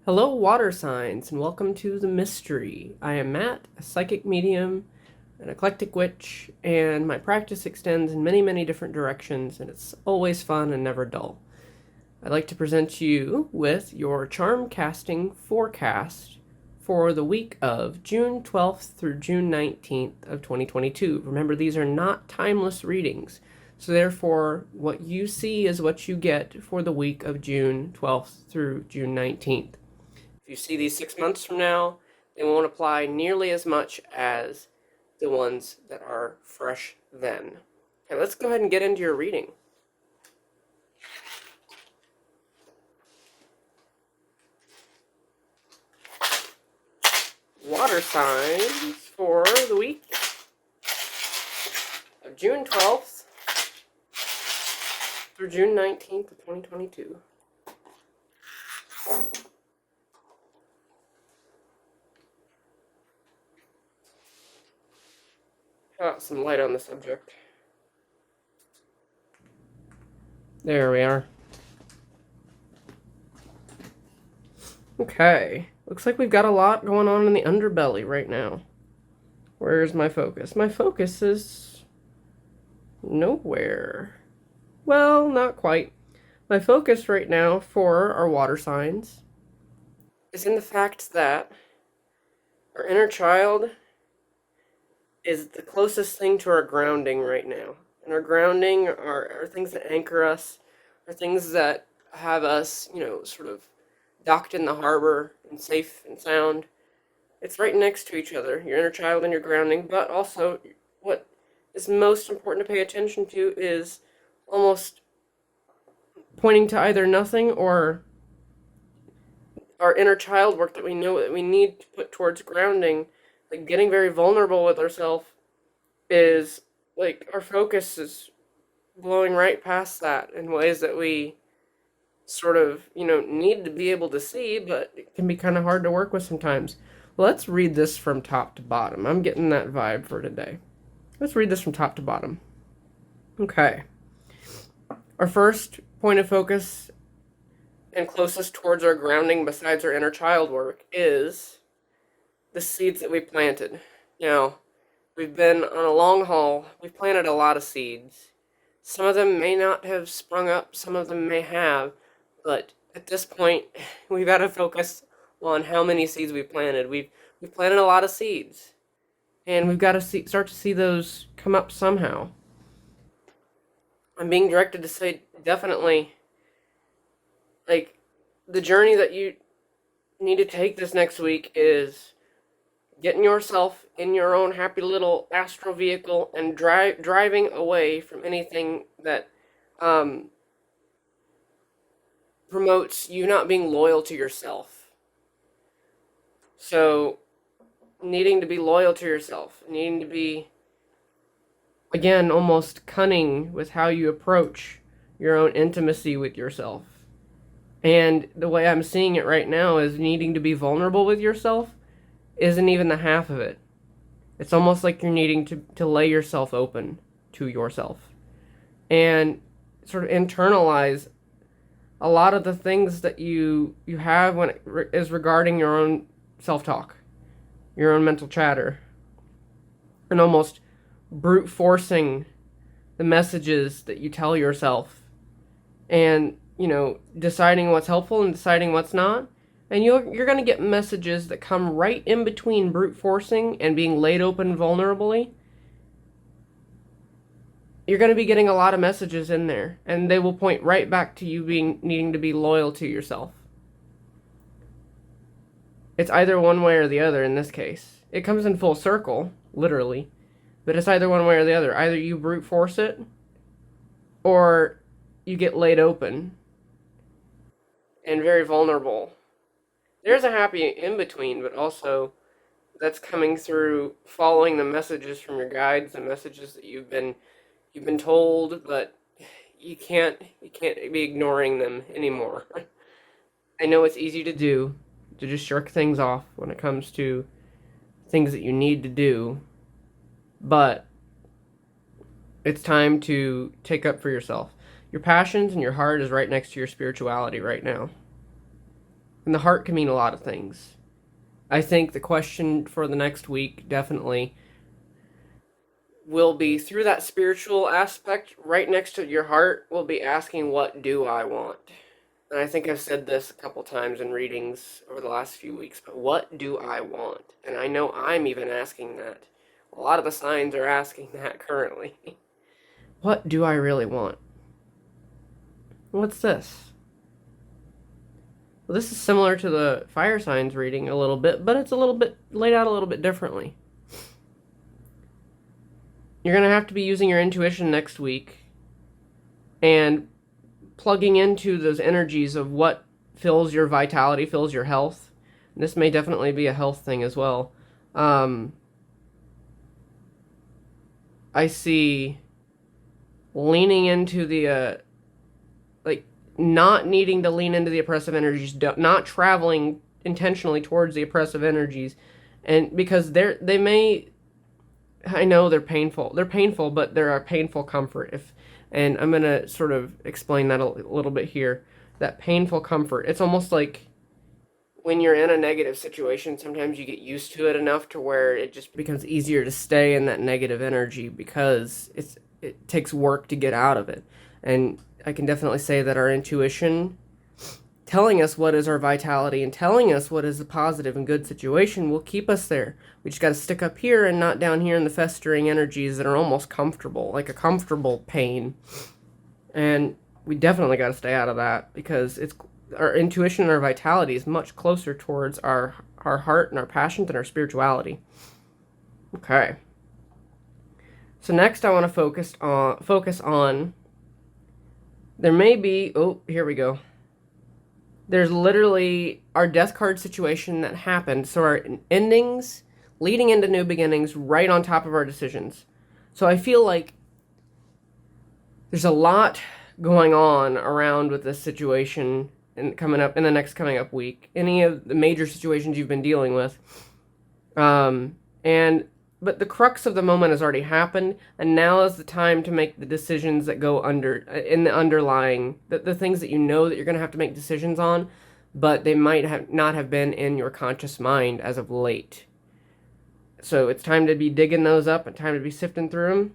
Hello, water signs, and welcome to the mystery. I am Matt, a psychic medium, an eclectic witch, and my practice extends in many, many different directions, and it's always fun and never dull. I'd like to present you with your charm casting forecast for the week of June 12th through June 19th of 2022. Remember, these are not timeless readings, so therefore, what you see is what you get for the week of June 12th through June 19th. If you see these 6 months from now, they won't apply nearly as much as the ones that are fresh then. Okay, let's go ahead and get into your reading. Water signs for the week of June 12th through June 19th of 2022. Some light on the subject. There we are. Okay, looks like we've got a lot going on in the underbelly right now. Where's my focus? My focus is nowhere. Well, not quite. My focus right now for our water signs is in the fact that our inner child is the closest thing to our grounding right now. And our grounding are things that anchor us, are things that have us, sort of docked in the harbor and safe and sound. It's right next to each other, your inner child and your grounding, but also what is most important to pay attention to is almost pointing to either nothing or our inner child work that we know that we need to put towards grounding. Like getting very vulnerable with ourselves is like our focus is blowing right past that in ways that we sort of, need to be able to see, but it can be kind of hard to work with sometimes. Well, let's read this from top to bottom. I'm getting that vibe for today. Let's read this from top to bottom. Okay. Our first point of focus and closest towards our grounding besides our inner child work is the seeds that we planted. Now, we've been on a long haul. We've planted a lot of seeds. Some of them may not have sprung up, some of them may have, but at this point, we've got to focus on how many seeds we've planted. We've planted a lot of seeds, and we've got to start to see those come up somehow. I'm being directed to say definitely, like, the journey that you need to take this next week is getting yourself in your own happy little astral vehicle and driving away from anything that promotes you not being loyal to yourself. So, needing to be loyal to yourself, needing to be, again, almost cunning with how you approach your own intimacy with yourself. And the way I'm seeing it right now is needing to be vulnerable with yourself isn't even the half of it. It's almost like you're needing to lay yourself open to yourself and sort of internalize a lot of the things that you have when it is regarding your own self-talk, your own mental chatter, and almost brute forcing the messages that you tell yourself and, deciding what's helpful and deciding what's not. And you're going to get messages that come right in between brute forcing and being laid open vulnerably. You're going to be getting a lot of messages in there, and they will point right back to you needing to be loyal to yourself. It's either one way or the other in this case. It comes in full circle, literally, but it's either one way or the other. Either you brute force it, or you get laid open and very vulnerable. There's a happy in between, but also that's coming through following the messages from your guides, the messages that you've been told, but you can't be ignoring them anymore. I know it's easy to do, to just shirk things off when it comes to things that you need to do, but it's time to take up for yourself. Your passions and your heart is right next to your spirituality right now. And the heart can mean a lot of things. I think the question for the next week definitely will be through that spiritual aspect, right next to your heart, will be asking, what do I want? And I think I've said this a couple times in readings over the last few weeks, but what do I want? And I know I'm even asking that. A lot of the signs are asking that currently. What do I really want? What's this? Well, this is similar to the fire signs reading a little bit, but it's a little bit laid out a little bit differently. You're going to have to be using your intuition next week and plugging into those energies of what fills your vitality, fills your health. And this may definitely be a health thing as well. I see leaning into the not needing to lean into the oppressive energies, not traveling intentionally towards the oppressive energies, and because they may, I know they're painful, but they're a painful comfort. And I'm gonna sort of explain that a little bit here. That painful comfort, it's almost like when you're in a negative situation, sometimes you get used to it enough to where it just becomes easier to stay in that negative energy because it takes work to get out of it. And I can definitely say that our intuition, telling us what is our vitality and telling us what is a positive and good situation, will keep us there. We just got to stick up here and not down here in the festering energies that are almost comfortable, like a comfortable pain. And we definitely got to stay out of that because it's our intuition and our vitality is much closer towards our heart and our passions and our spirituality. Okay. So next I want to focus on there may be, oh, here we go. There's literally our death card situation that happened. So our endings leading into new beginnings right on top of our decisions. So I feel like there's a lot going on around with this situation and coming up in the next coming up week. Any of the major situations you've been dealing with. But the crux of the moment has already happened, and now is the time to make the decisions that go in the underlying, the things that you know that you're going to have to make decisions on, but they might not have been in your conscious mind as of late. So it's time to be digging those up and time to be sifting through them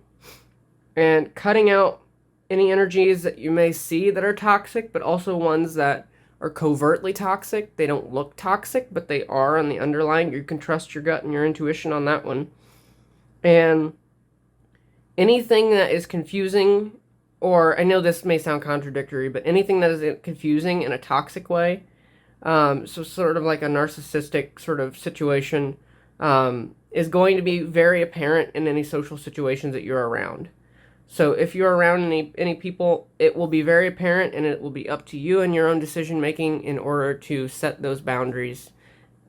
and cutting out any energies that you may see that are toxic, but also ones that are covertly toxic. They don't look toxic, but they are on the underlying. You can trust your gut and your intuition on that one. And anything that is confusing, or I know this may sound contradictory, but anything that is confusing in a toxic way, so sort of like a narcissistic sort of situation, is going to be very apparent in any social situations that you're around. So if you're around any people, it will be very apparent, and it will be up to you and your own decision making in order to set those boundaries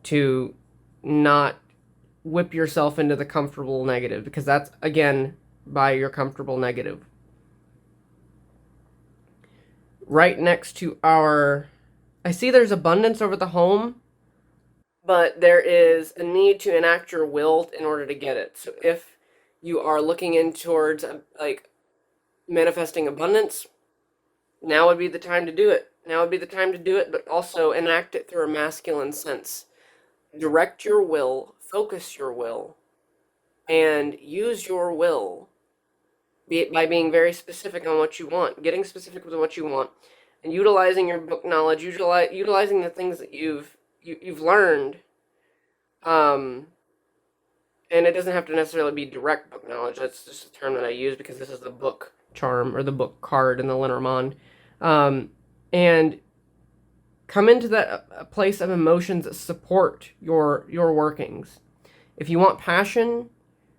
to not whip yourself into the comfortable negative, because that's, again, by your comfortable negative. Right next to I see there's abundance over the home, but there is a need to enact your will in order to get it. So if you are looking in towards manifesting abundance, now would be the time to do it. But also enact it through a masculine sense. Direct your will, focus your will, and use your will by being very specific on what you want, getting specific with what you want, and utilizing your book knowledge, utilizing the things that you've learned. And it doesn't have to necessarily be direct book knowledge. That's just a term that I use because this is the book charm or the book card in the Lenormand. And come into that place of emotions that support your workings. If you want passion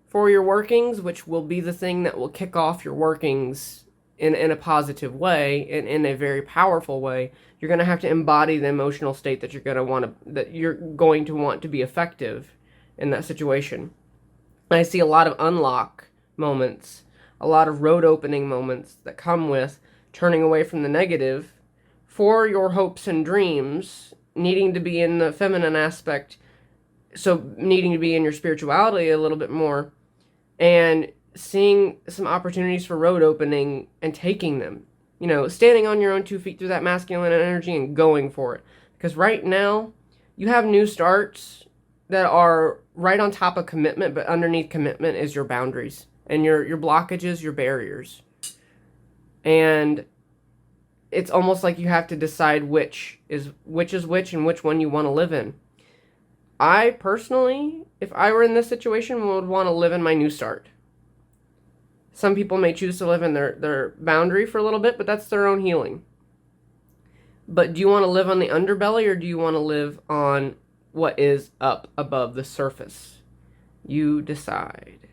for your workings, which will be the thing that will kick off your workings in a positive way, in a very powerful way, you're going to have to embody the emotional state that you're going to want to be effective in that situation. And I see a lot of unlock moments, a lot of road opening moments that come with turning away from the negative for your hopes and dreams, needing to be in the feminine aspect, so needing to be in your spirituality a little bit more, and seeing some opportunities for road opening and taking them. Standing on your own 2 feet through that masculine energy and going for it. Because right now, you have new starts that are right on top of commitment, but underneath commitment is your boundaries and your blockages, your barriers. And it's almost like you have to decide which is which and which one you want to live in. I personally, if I were in this situation, would want to live in my new start. Some people may choose to live in their boundary for a little bit, but that's their own healing. But do you want to live on the underbelly, or do you want to live on what is up above the surface? You decide.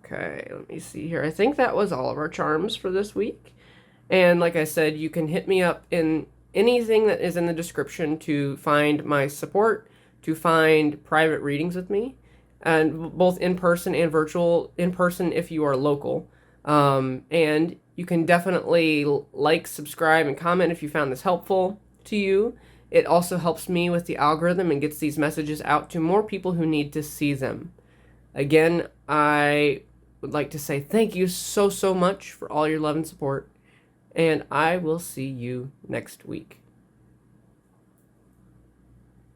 Okay, let me see here. I think that was all of our charms for this week. And like I said, you can hit me up in anything that is in the description to find my support, to find private readings with me, and both in person and virtual. In person if you are local. And you can definitely like, subscribe, and comment if you found this helpful to you. It also helps me with the algorithm and gets these messages out to more people who need to see them. Again, I would like to say thank you so much for all your love and support, and I will see you next week.